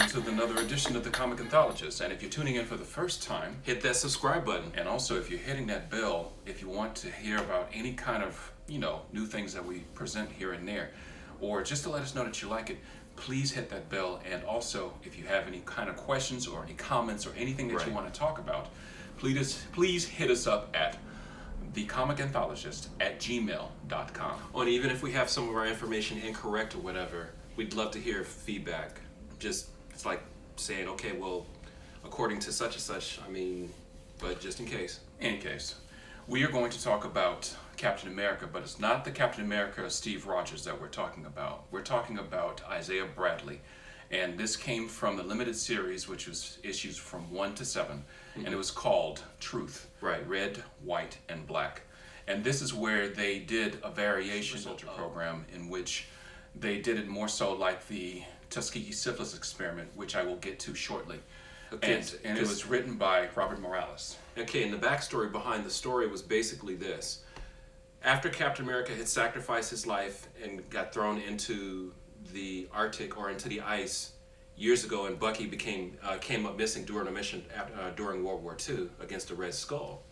welcome to another edition of the Comic Anthologist. And if you're tuning in for the first time, hit that subscribe button. And also if you're hitting that bell, if you want to hear about any kind of, new things that we present here and there, or just to let us know that you like it, please hit that bell. And also, if you have any kind of questions or any comments or anything that you want to talk about, please hit us up at thecomicanthologist@gmail.com. And even if we have some of our information incorrect or whatever, we'd love to hear feedback. It's like saying, okay, well, according to such and such, but just in case. Any case, we are going to talk about Captain America, but it's not the Captain America Steve Rogers that we're talking about. We're talking about Isiah Bradley. And this came from the limited series, which was issues from 1 to 7, and it was called Truth. Right. Red, White, and Black. And this is where they did a variation Soldier program in which they did it more so like the Tuskegee Syphillis Experiment, which I will get to shortly. Okay, and it was written by Robert Morales. Okay, and the backstory behind the story was basically this. After Captain America had sacrificed his life and got thrown into the Arctic or into the ice years ago, and Bucky came up missing during a mission during World War II against the Red Skull,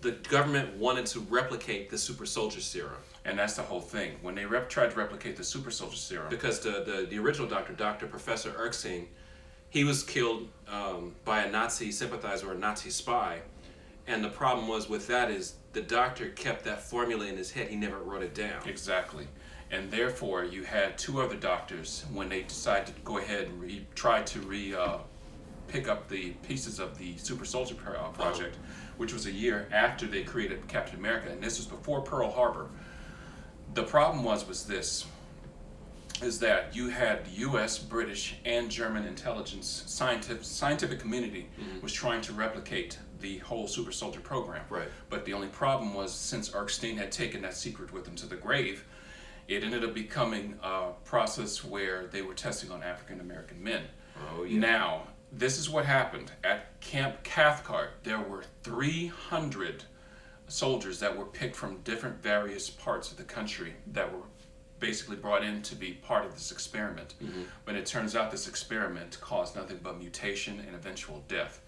the government wanted to replicate the Super Soldier Serum. And that's the whole thing. When they tried to replicate the Super Soldier Serum, because the original Professor Erkstein, he was killed by a Nazi sympathizer or a Nazi spy, and the problem was with that is the doctor kept that formula in his head. He never wrote it down. Exactly. And therefore, you had two other doctors, when they decided to go ahead and try to pick up the pieces of the Super Soldier project, which was a year after they created Captain America, and this was before Pearl Harbor. The problem was this, is that you had U.S., British, and German intelligence scientific community was trying to replicate the whole Super Soldier program. Right. But the only problem was, since Erkstein had taken that secret with him to the grave, it ended up becoming a process where they were testing on African American men. Oh, yeah. Now, this is what happened. At Camp Cathcart, there were 300 soldiers that were picked from different various parts of the country that were basically brought in to be part of this experiment. But it turns out this experiment caused nothing but mutation and eventual death.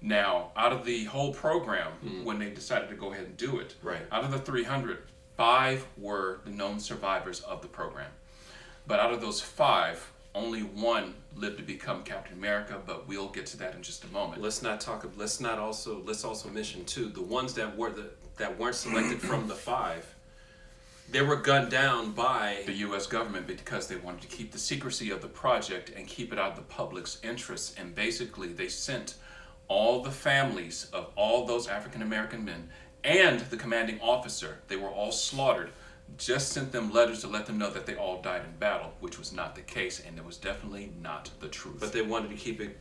Now, out of the whole program, when they decided to go ahead and do it, out of the 300, 5 were the known survivors of the program. But out of those 5, only 1 lived to become Captain America, but we'll get to that in just a moment. Let's also mention too, the ones that weren't selected from the 5, they were gunned down by the U.S. government because they wanted to keep the secrecy of the project and keep it out of the public's interests. And basically, they sent all the families of all those African American men and the commanding officer, they were all slaughtered, just sent them letters to let them know that they all died in battle, which was not the case, and it was definitely not the truth. But they wanted to keep it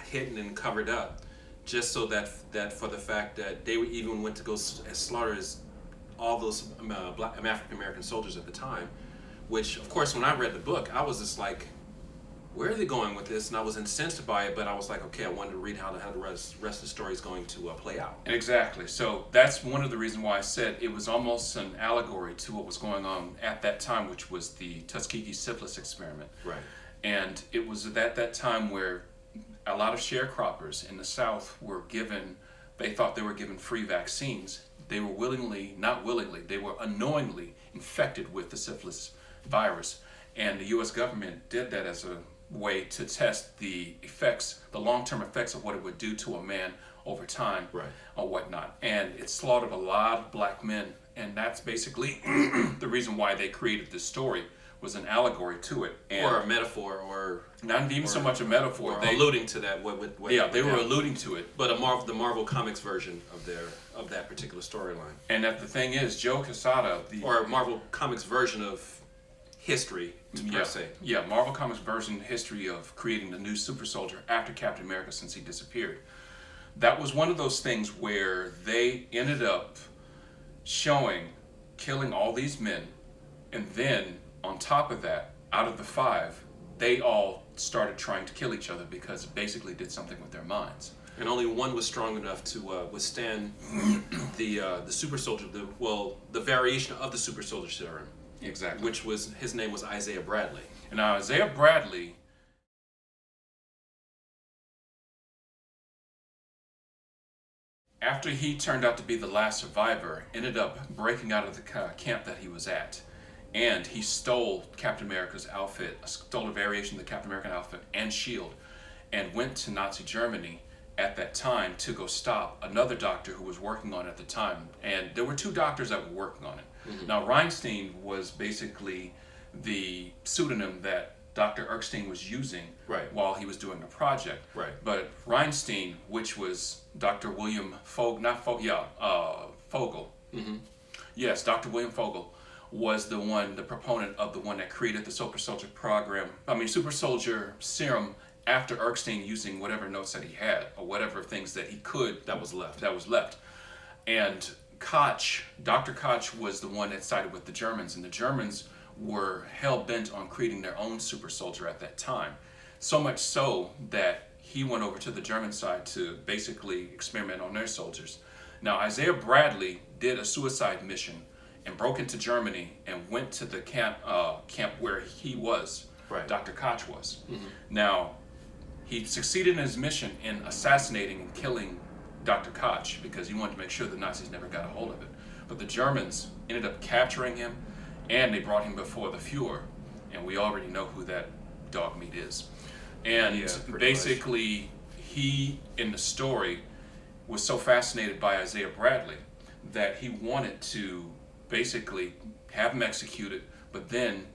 hidden and covered up, just so that for the fact that they even went to go slaughter all those African American soldiers at the time, which, of course, when I read the book, I was just like, where are they going with this? And I was incensed by it, but I was like, okay, I wanted to read how the rest of the story is going to play out. Exactly. So that's one of the reasons why I said it was almost an allegory to what was going on at that time, which was the Tuskegee Syphilis Experiment. Right. And it was at that time where a lot of sharecroppers in the South were given, they thought they were given free vaccines. They were they were unknowingly infected with the syphilis virus. And the U.S. government did that as a way to test the long-term effects of what it would do to a man over time, or whatnot. And it slaughtered a lot of black men, and that's basically the reason why they created this story, was an allegory to it. Or a metaphor, or not even so much a metaphor. They alluding to that. They were alluding to it. But the Marvel Comics version of that particular storyline. And that the thing is, Joe Quesada, or a Marvel Comics version of history, per se. Yeah, Marvel Comics version history of creating the new Super Soldier after Captain America, since he disappeared. That was one of those things where they ended up killing all these men, and then on top of that, out of the 5, they all started trying to kill each other because it basically did something with their minds. And only 1 was strong enough to withstand the Super Soldier, the variation of the Super Soldier Serum. Exactly. His name was Isiah Bradley. And now Isiah Bradley After he turned out to be the last survivor, ended up breaking out of the camp that he was at, and he stole Captain America's outfit, stole a variation of the Captain American outfit and shield, and went to Nazi Germany at that time to go stop another doctor who was working on it at the time. And there were two doctors that were working on it. Now, Reinstein was basically the pseudonym that Dr. Erkstein was using Right. while he was doing the project. Right. But Reinstein, which was Dr. William Fogel. Yes, Dr. William Fogel was the proponent of the one that created the Super Soldier Super Soldier Serum after Erkstein using whatever notes that he had or whatever things that he could That was left. And Koch, Dr. Koch was the one that sided with the Germans, and the Germans were hell-bent on creating their own super soldier at that time. So much so that he went over to the German side to basically experiment on their soldiers. Now, Isiah Bradley did a suicide mission and broke into Germany and went to the camp where he was, Right. Dr. Koch was. Now, he succeeded in his mission in assassinating and killing Dr. Koch because he wanted to make sure the Nazis never got a hold of it. But the Germans ended up capturing him, and they brought him before the Fuhrer, and we already know who that dog meat is. And Yeah, pretty basically, he, in the story, was so fascinated by Isiah Bradley that he wanted to basically have him executed, but then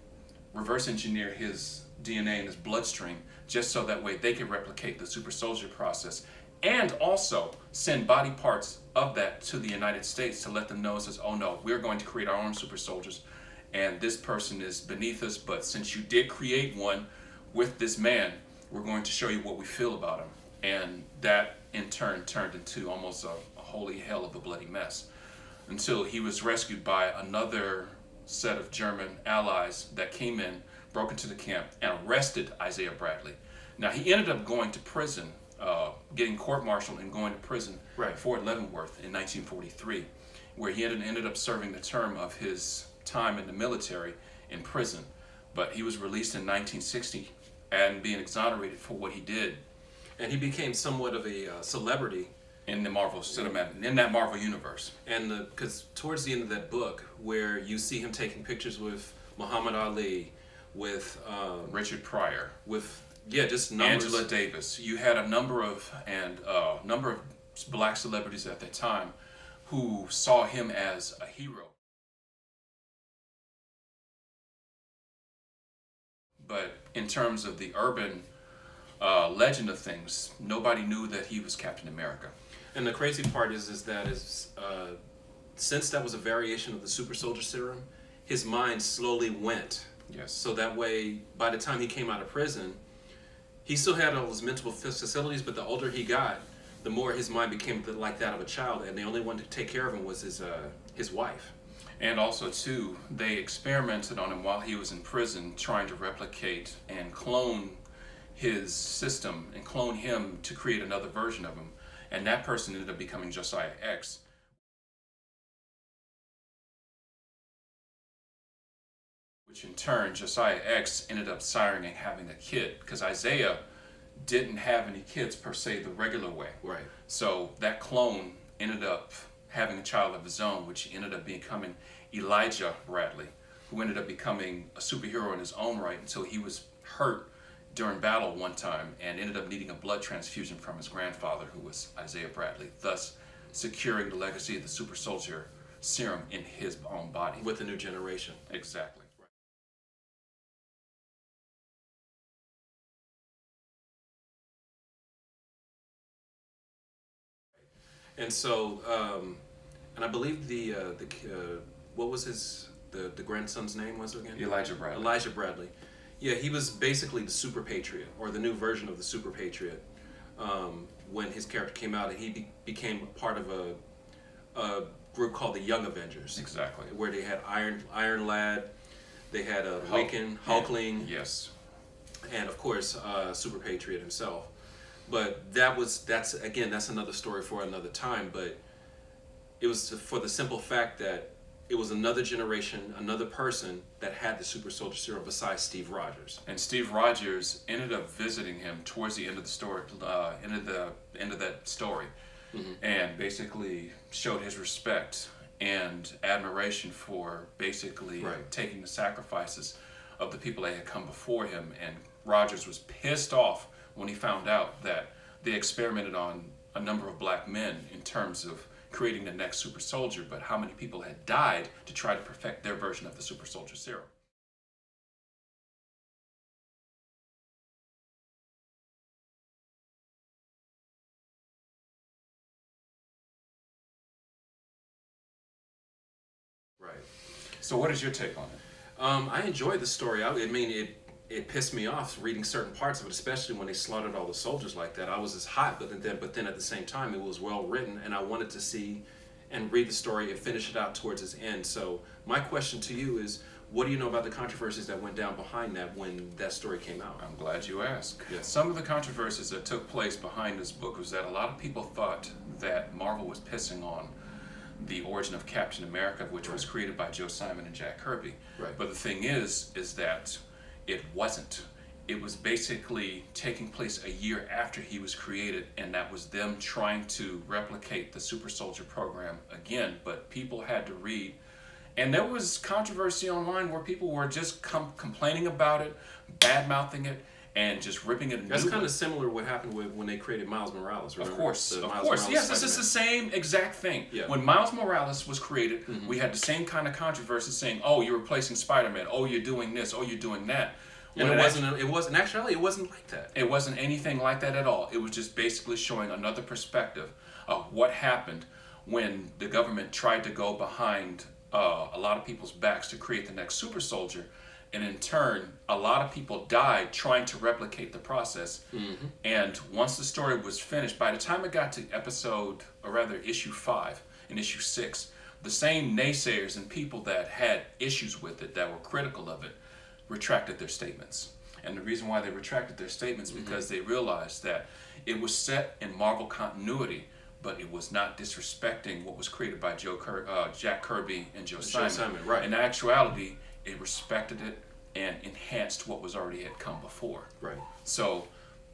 reverse engineer his DNA in his bloodstream just so that way they could replicate the super soldier process, and also send body parts of that to the United States to let them know, says, oh no, we're going to create our own super soldiers, and this person is beneath us, but since you did create one with this man, we're going to show you what we feel about him. And that in turn turned into almost a holy hell of a bloody mess, until he was rescued by another set of German allies that came in, broke into the camp, and arrested Isiah Bradley. Now, he ended up going to prison, getting court-martialed and going to prison Right. at Fort Leavenworth in 1943, where he ended up serving the term of his time in the military in prison. But he was released in 1960 and being exonerated for what he did And he became somewhat of a celebrity. in the Marvel cinematic, in that Marvel universe. And because towards the end of that book, where you see him taking pictures with Muhammad Ali, with Richard Pryor, just numbers. Angela Davis. You had a number of black celebrities at that time who saw him as a hero. But in terms of the urban legend of things, nobody knew that he was Captain America. And the crazy part is since that was a variation of the Super Soldier Serum, his mind slowly went. Yes. So that way, by the time he came out of prison, he still had all his mental facilities, but the older he got, the more his mind became like that of a child, and the only one to take care of him was his wife. And also, too, they experimented on him while he was in prison, trying to replicate and clone his system and clone him to create another version of him. And that person ended up becoming Josiah X. Which in turn, Josiah X ended up siring and having a kid, because Isiah didn't have any kids per se the regular way. Right. So that clone ended up having a child of his own, which ended up becoming Isiah Bradley, who ended up becoming a superhero in his own right until he was hurt during battle one time and ended up needing a blood transfusion from his grandfather, who was Isiah Bradley, thus securing the legacy of the Super Soldier Serum in his own body. With the new generation. Exactly. And so, and I believe what was the grandson's name was again? Elijah Bradley. Elijah Bradley. Yeah, he was basically the Super Patriot, or the new version of the Super Patriot, when his character came out, and he became part of a group called the Young Avengers. Exactly. Where they had Iron Lad, they had Akin, Hulkling, Yes. and of course Super Patriot himself. But that's another story for another time. But it was for the simple fact that it was another generation, another person that had the Super Soldier Serum besides Steve Rogers. And Steve Rogers ended up visiting him towards the end of the story, end of that story, and basically showed his respect and admiration for basically taking the sacrifices of the people that had come before him. And Rogers was pissed off when he found out that they experimented on a number of black men in terms of creating the next super soldier, but how many people had died to try to perfect their version of the Super Soldier Serum. Right. So what is your take on it? I enjoyed the story. I mean, it pissed me off reading certain parts of it, especially when they slaughtered all the soldiers like that. I was as hot, but then at the same time, it was well written, and I wanted to see and read the story and finish it out towards its end. So my question to you is, what do you know about the controversies that went down behind that when that story came out? I'm glad you asked. Yes. Some of the controversies that took place behind this book was that a lot of people thought that Marvel was pissing on the origin of Captain America, which was created by Joe Simon and Jack Kirby. Right. But the thing is that it wasn't. It was basically taking place a year after he was created, and that was them trying to replicate the Super Soldier program again. But people had to read, and there was controversy online where people were just complaining about it, bad-mouthing it, and just ripping it. That's kind of similar to what happened when they created Miles Morales. Remember? Of course. Morales Yes, this is the same exact thing. Yeah. When Miles Morales was created, we had the same kind of controversy saying, "Oh, you're replacing Spider-Man. Oh, you're doing this. Oh, you're doing that." And it wasn't like that. It wasn't anything like that at all. It was just basically showing another perspective of what happened when the government tried to go behind a lot of people's backs to create the next super soldier. And in turn, a lot of people died trying to replicate the process. And once the story was finished, by the time it got to issue 5 and issue 6, the same naysayers and people that had issues with it, that were critical of it, retracted their statements. And the reason why they retracted their statements because they realized that it was set in Marvel continuity, but it was not disrespecting what was created by Jack Kirby and Joe Simon. Right. In actuality, it respected it and enhanced what was already had come before. Right. So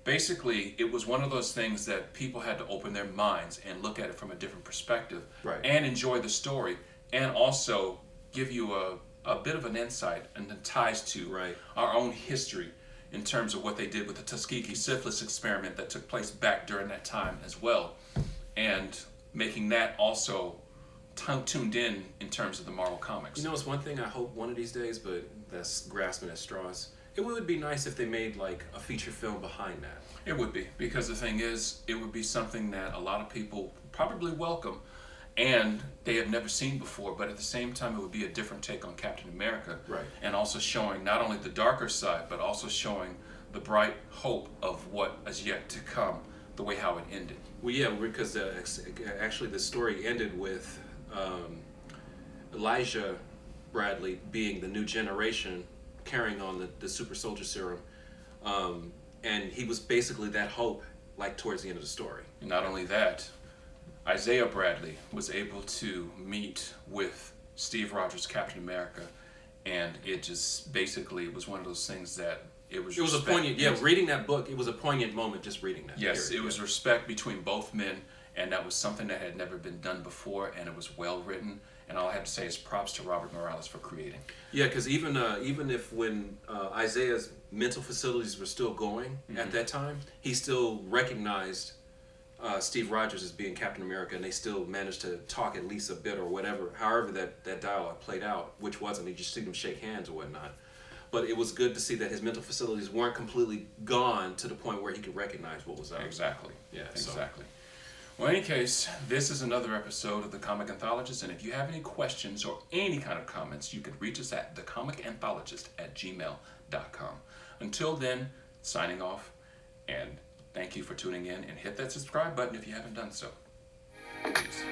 basically, it was one of those things that people had to open their minds and look at it from a different perspective, and enjoy the story, and also give you a bit of an insight and the ties to our own history in terms of what they did with the Tuskegee Syphillis experiment that took place back during that time as well, and making that also tuned in terms of the Marvel Comics. You know, it's one thing I hope one of these days, but that's grasping at straws. It would be nice if they made like a feature film behind that. It would be, because the thing is, it would be something that a lot of people probably welcome and they have never seen before, but at the same time it would be a different take on Captain America. And also showing not only the darker side, but also showing the bright hope of what is yet to come, the way how it ended. Well, yeah, because actually the story ended with Isiah Bradley being the new generation carrying on the Super Soldier Serum, and he was basically that hope like towards the end of the story. And not only that, Isiah Bradley was able to meet with Steve Rogers, Captain America, and it just basically was one of those things that it was a poignant, reading that book, it was a poignant moment just reading that. Yes, it was respect between both men, and that was something that had never been done before, and it was well written, and all I have to say is props to Robert Morales for creating. Yeah, because even if when Isaiah's mental facilities were still going at that time, he still recognized Steve Rogers as being Captain America, and they still managed to talk at least a bit or whatever, however that dialogue played out, which wasn't, you just see them shake hands or whatnot. But it was good to see that his mental facilities weren't completely gone to the point where he could recognize what was up. Exactly. Yeah, exactly. Well, in any case, this is another episode of The Comic Anthologist, and if you have any questions or any kind of comments, you could reach us at thecomicanthologist@gmail.com. Until then, signing off, and thank you for tuning in, and hit that subscribe button if you haven't done so. Peace.